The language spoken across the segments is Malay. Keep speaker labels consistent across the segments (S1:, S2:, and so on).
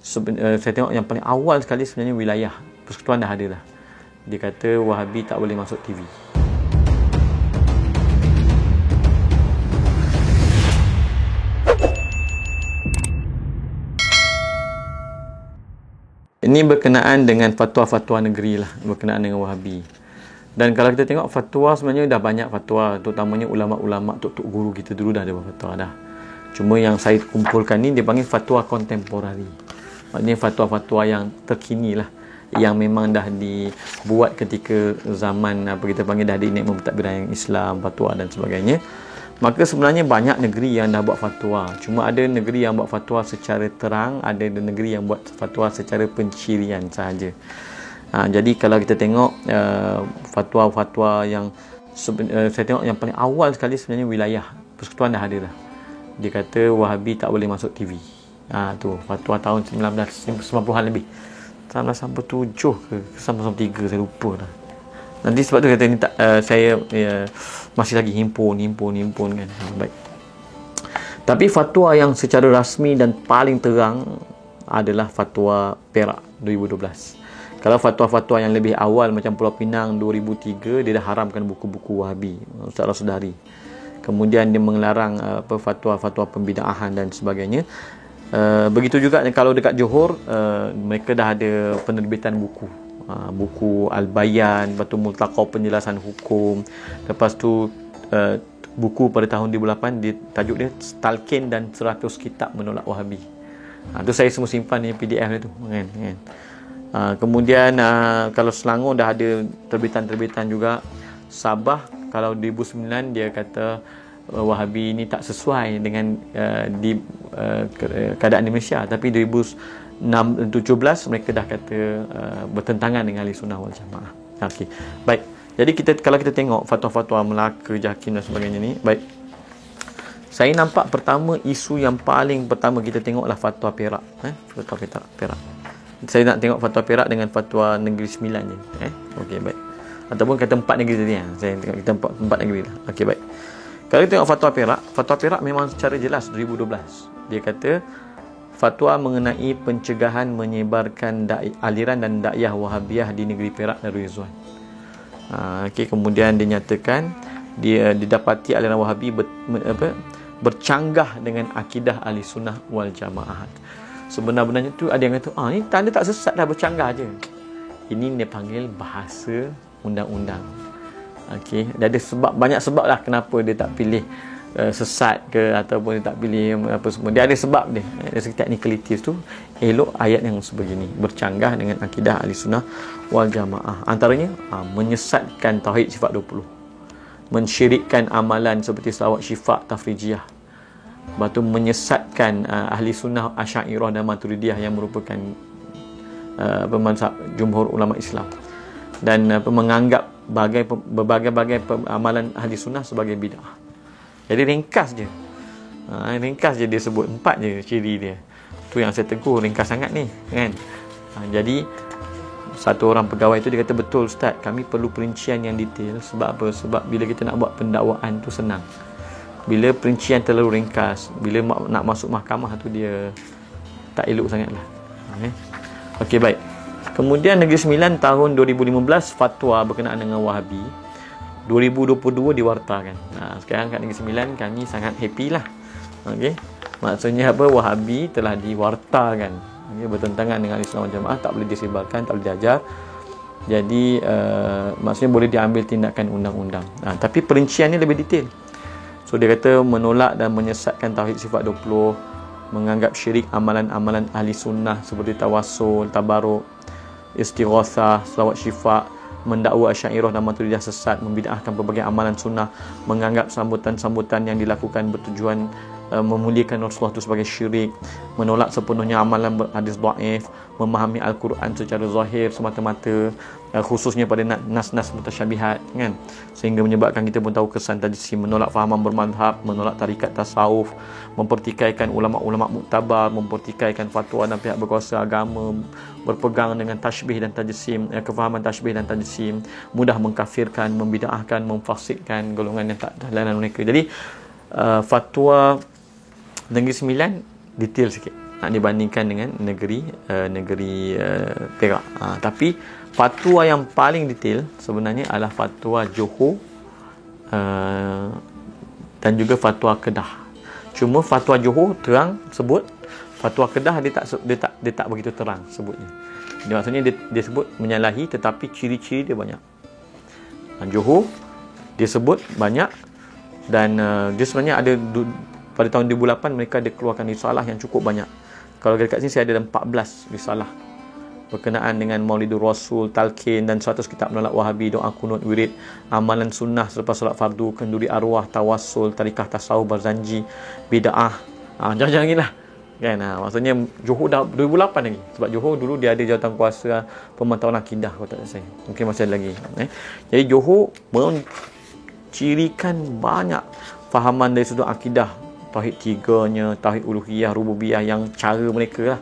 S1: Saya tengok yang paling awal sekali sebenarnya wilayah persekutuan dah ada dah. Dia kata Wahabi tak boleh masuk TV. Ini berkenaan dengan fatwa-fatwa negeri lah, berkenaan dengan Wahabi. Dan kalau kita tengok fatwa, sebenarnya dah banyak fatwa, terutamanya ulama-ulama, tok-tok guru kita dulu dah ada fatwa dah. Cuma yang saya kumpulkan ni dia panggil fatwa kontemporari. Maknanya fatwa-fatwa yang terkini lah, yang memang dah dibuat ketika zaman apa kita panggil dah dinikmat mentadbiran yang Islam, fatwa dan sebagainya. Maka sebenarnya banyak negeri yang dah buat fatwa. Cuma ada negeri yang buat fatwa secara terang, ada negeri yang buat fatwa secara pencirian sahaja. Jadi kalau kita tengok fatwa-fatwa yang saya tengok yang paling awal sekali sebenarnya wilayah persekutuan dah ada dah. Dia kata Wahabi tak boleh masuk TV. Tu fatwa tahun 1990-an lebih. 1997 ke 1993 saya lupa dah. Nanti sebab tu kata ni tak, saya masih lagi himpun kan. Baik. Tapi fatwa yang secara rasmi dan paling terang adalah fatwa Perak 2012. Kalau fatwa-fatwa yang lebih awal macam Pulau Pinang 2003, dia dah haramkan buku-buku Wahabi, Ustaz Rasudari. Kemudian dia melarang fatwa-fatwa pembidaahan dan sebagainya. Begitu juga kalau dekat Johor, mereka dah ada penerbitan buku. Buku Al-Bayan, lepas tu Multaqa Penjelasan Hukum, lepas tu buku pada tahun 2008 tajuk dia Talqin dan 100 Kitab Menolak Wahabi. Tu saya semua simpan ni PDF dia tu kan. Kemudian kalau Selangor dah ada terbitan-terbitan juga. Sabah kalau 2009 dia kata Wahabi ni tak sesuai dengan keadaan di Malaysia, tapi 2017 mereka dah kata bertentangan dengan Ahli Sunnah wal Jamaah. Okey. Baik. Jadi kalau kita tengok fatwa-fatwa Melaka, JAKIM dan sebagainya ni, baik. Saya nampak pertama isu yang paling pertama kita tengoklah fatwa Perak, fatwa Perak. Saya nak tengok fatwa Perak dengan fatwa Negeri Sembilan je, Okey, baik. Ataupun kata 4 negeri tadi, saya tengok kita 4 negeri lah. Okey, baik. Kalau kita tengok fatwa Perak memang secara jelas 2012. Dia kata fatwa mengenai pencegahan menyebarkan aliran dan dakwah Wahabiyah di negeri Perak dan Rizwan. Kemudian dinyatakan dia didapati aliran Wahabi bercanggah dengan akidah Ahli Sunnah wal Jamaah. Sebenarnya tu ada yang kata, ni tanda tak sesat dah, bercanggah je. Ini dia panggil bahasa undang-undang. Dia ada banyak sebab lah kenapa dia tak pilih sesat ke ataupun dia tak pilih apa semua. Dia ada sebab dia. Dari segi technicalities tu elok ayat yang sebegini, bercanggah dengan akidah Ahli Sunnah wal Jamaah. Antaranya menyesatkan tauhid sifat 20, mensyirikkan amalan seperti selawat syifa tafrijiyah, lepas tu menyesatkan Ahli Sunnah Asy'ariyah dan Maturidiyah yang merupakan mazhab jumhur ulama Islam, dan menganggap berbagai-bagai amalan Ahli Sunnah sebagai bid'ah. Jadi ringkas je dia sebut 4 je ciri dia. Tu yang saya tegur, ringkas sangat ni kan. Jadi satu orang pegawai tu dia kata, betul Ustaz, kami perlu perincian yang detail. Sebab apa? Sebab bila kita nak buat pendakwaan tu senang, bila perincian terlalu ringkas, bila nak masuk mahkamah tu dia tak elok sangat lah. Okey, baik. Kemudian Negeri Sembilan tahun 2015 fatwa berkenaan dengan Wahabi, 2022 diwartakan. Sekarang kat Negeri Sembilan kami sangat happy lah. Okey. Maksudnya apa? Wahabi telah diwartakan. Bertentangan dengan Islam wal Jamaah, tak boleh disebarkan, tak boleh diajar. Jadi maksudnya boleh diambil tindakan undang-undang. Tapi perincian ni lebih detail. So dia kata menolak dan menyesatkan tauhid sifat 20, menganggap syirik amalan-amalan Ahli Sunnah seperti tawassul, tabaruk, istighatsah, selawat syifa, mendakwa Asy'ariyah dan Maturidiyah sesat, membid'ahkan berbagai amalan sunnah, menganggap sambutan-sambutan yang dilakukan bertujuan memuliakan Rasulullah itu sebagai syirik, menolak sepenuhnya amalan hadis dhaif, memahami Al-Quran secara zahir semata-mata, khususnya pada nas-nas mutasyabihat kan, sehingga menyebabkan kita pun tahu kesan tajsim, menolak fahaman bermadhab, menolak tarikat tasawuf, mempertikaikan ulama-ulama muktabar, mempertikaikan fatwa dan pihak berkuasa agama, berpegang dengan tashbih dan tajsim, kefahaman tashbih dan tajsim, mudah mengkafirkan, membid'ahkan, memfasikkan golongan yang tak dalanan mereka. Jadi fatwa Negeri Sembilan detail sikit. nak dibandingkan dengan negeri Perak. Tapi fatwa yang paling detail sebenarnya adalah fatwa Johor dan juga fatwa Kedah. Cuma fatwa Johor terang sebut, fatwa Kedah dia tak begitu terang sebutnya. Dia maksudnya dia sebut menyalahi, tetapi ciri-ciri dia banyak. Johor dia sebut banyak, dan dia sebenarnya ada pada tahun 2008 mereka ada keluarkan risalah yang cukup banyak. Kalau dekat sini saya ada 14 risalah berkenaan dengan Maulidur Rasul, talqin dan 100 kitab menolak Wahabi, doa kunut, wirid, amalan sunnah selepas solat fardu, kenduri arwah, tawassul, tarikah tasawuf, barzanji, bid'ah. Jangan-jangan inilah. Kan? Maksudnya Johor dah 2008 lagi. Sebab Johor dulu dia ada jawatan kuasa pemantauan akidah, kalau tak saya. Mungkin masih ada lagi. Jadi Johor mencirikan banyak fahaman dari sudut akidah, tauhid tiganya, tauhid uluhiyah, rububiyah, yang cara mereka lah,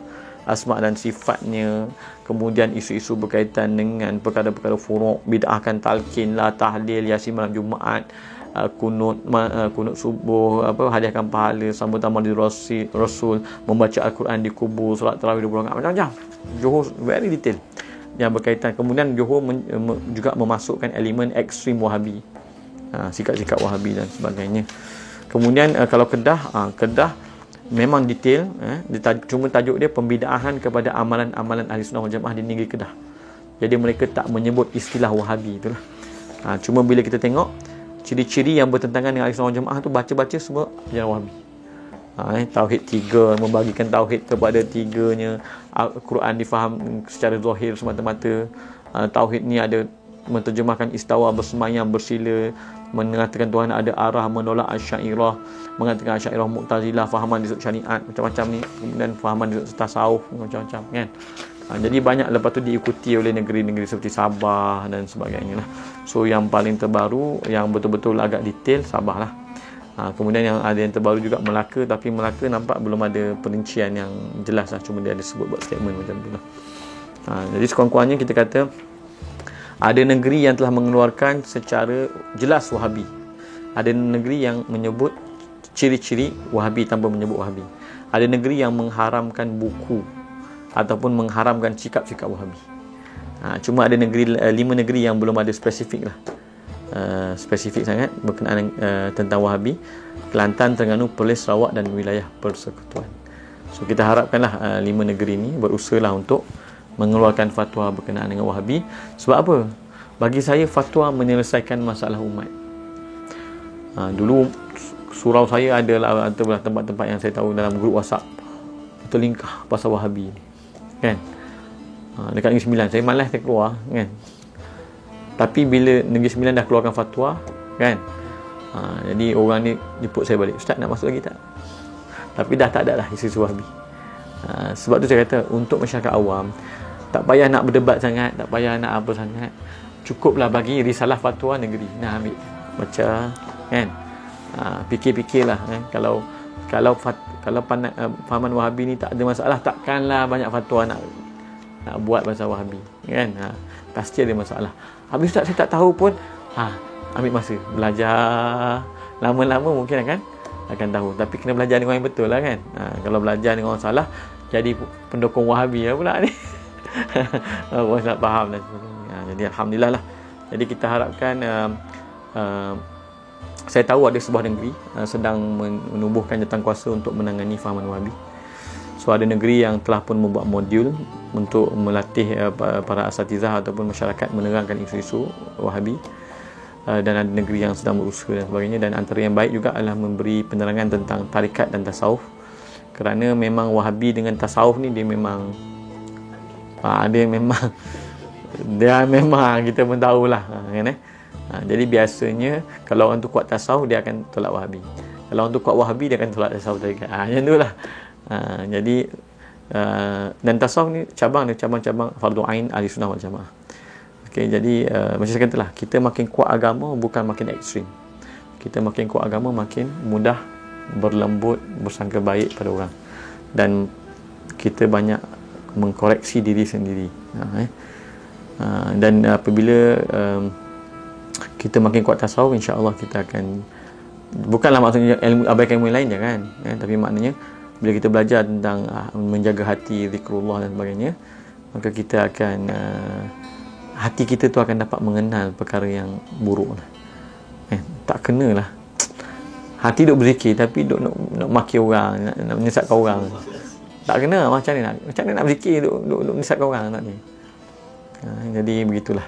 S1: asma dan sifatnya, kemudian isu-isu berkaitan dengan perkara-perkara furuk, bid'ahkan talqin lah, tahlil, yasin malam Jumaat, kunut subuh, hadiahkan pahala, sambutan Maulidur Rasul, membaca Al-Quran di kubur, solat tarawih 20 rakaat, macam-macam. Johor very detail yang berkaitan. Kemudian Johor juga memasukkan elemen ekstrim Wahabi, sikap-sikap Wahabi dan sebagainya. Kemudian kalau Kedah memang detail, cuma tajuk dia pembidaahan kepada amalan-amalan Ahli Sunnah wal Jamaah di negeri Kedah. Jadi mereka tak menyebut istilah Wahabi itulah. Cuma bila kita tengok ciri-ciri yang bertentangan dengan Ahli Sunnah wal Jamaah tu, baca-baca semua ajaran Wahabi. Tauhid tiga, membagikan tauhid kepada tiganya, Al-Quran difaham secara zahir semata-mata. Tauhid ni ada menterjemahkan istawa, bersemayam, bersila, mengatakan Tuhan ada arah, menolak Asy'ariyah, mengatakan Asy'ariyah Mu'tazilah, fahaman di sudut syariat, macam-macam ni. Kemudian fahaman di sudut tasawuf, macam-macam kan. Jadi banyak lepas tu diikuti oleh negeri-negeri seperti Sabah dan sebagainya lah. So yang paling terbaru, yang betul-betul agak detail, Sabah lah. Kemudian yang ada yang terbaru juga Melaka, tapi Melaka nampak belum ada perincian yang jelas lah, cuma dia ada sebut buat statement macam tu lah. Jadi sekurang-kurangnya kita kata ada negeri yang telah mengeluarkan secara jelas Wahabi, ada negeri yang menyebut ciri-ciri Wahabi tanpa menyebut Wahabi, ada negeri yang mengharamkan buku ataupun mengharamkan sikap-sikap Wahabi. Cuma ada 5 negeri yang belum ada spesifik lah, spesifik sangat berkenaan tentang Wahabi: Kelantan, Terengganu, Perlis, Sarawak dan wilayah persekutuan. So kita harapkanlah 5 negeri ni berusahalah untuk mengeluarkan fatwa berkenaan dengan Wahabi. Sebab apa? Bagi saya fatwa menyelesaikan masalah umat. Dulu surau saya adalah tempat-tempat yang saya tahu dalam grup WhatsApp terlingkah pasal Wahabi ni, kan. Dekat Negeri Sembilan saya malas saya keluar, kan. Tapi bila Negeri Sembilan dah keluarkan fatwa, kan, jadi orang ni jemput saya balik, "Ustaz, nak masuk lagi tak?" Tapi dah tak ada lah isu-isu Wahabi. Sebab tu saya kata untuk masyarakat awam tak payah nak berdebat sangat, tak payah nak apa sangat. Cukuplah bagi risalah fatwa negeri. Nah, ambil, baca, kan. Fikir-fikirlah, kan. Kalau fahaman Wahabi ni tak ada masalah, takkanlah banyak fatwa nak buat pasal Wahabi, kan. Pasti ada masalah. Habis Ustaz, saya tak tahu pun. Ambil masa belajar, lama-lama mungkin akan tahu. Tapi kena belajar dengan orang yang betul lah, kan. Kalau belajar dengan orang salah, jadi pendukung Wahabi lah pula ni. Orang tak faham dan sebagainya. Jadi alhamdulillah lah. Jadi kita harapkan saya tahu ada sebuah negeri sedang menubuhkan jawatan-kuasa untuk menangani fahaman Wahabi. So ada negeri yang telah pun membuat modul untuk melatih para asatizah ataupun masyarakat menerangkan isu-isu Wahabi. Dan ada negeri yang sedang berusaha dan sebagainya. Dan antara yang baik juga adalah memberi penerangan tentang tarikat dan tasawuf. Kerana memang Wahabi dengan tasawuf ni dia memang kita pun tahulah, kan. Jadi biasanya kalau orang tu kuat tasawuf, dia akan tolak Wahabi. Kalau orang tu kuat Wahabi, dia akan tolak tasawuf tarikat. Macam tu lah. Jadi dan tasawuf ni cabang-cabang fardu ain Ahli Sunnah wal Jamaah. Okay, jadi macam saya katalah, kita makin kuat agama bukan makin ekstrim. Kita makin kuat agama makin mudah berlembut, bersangka baik pada orang, dan kita banyak mengkoreksi diri sendiri. Dan apabila kita makin kuat tasawuf, insya-Allah kita akan, bukanlah maksudnya abaikan ilmu lain, jangan, tapi maknanya bila kita belajar tentang menjaga hati, zikrullah dan sebagainya, maka kita akan hati kita tu akan dapat mengenal perkara yang buruk lah. Tak kenalah hati duk berzikir tapi duk nak maki orang, nak menyesatkan orang. Tak kena. Macam ni nak berzikir duk menyesatkan orang tak ni. Jadi begitulah.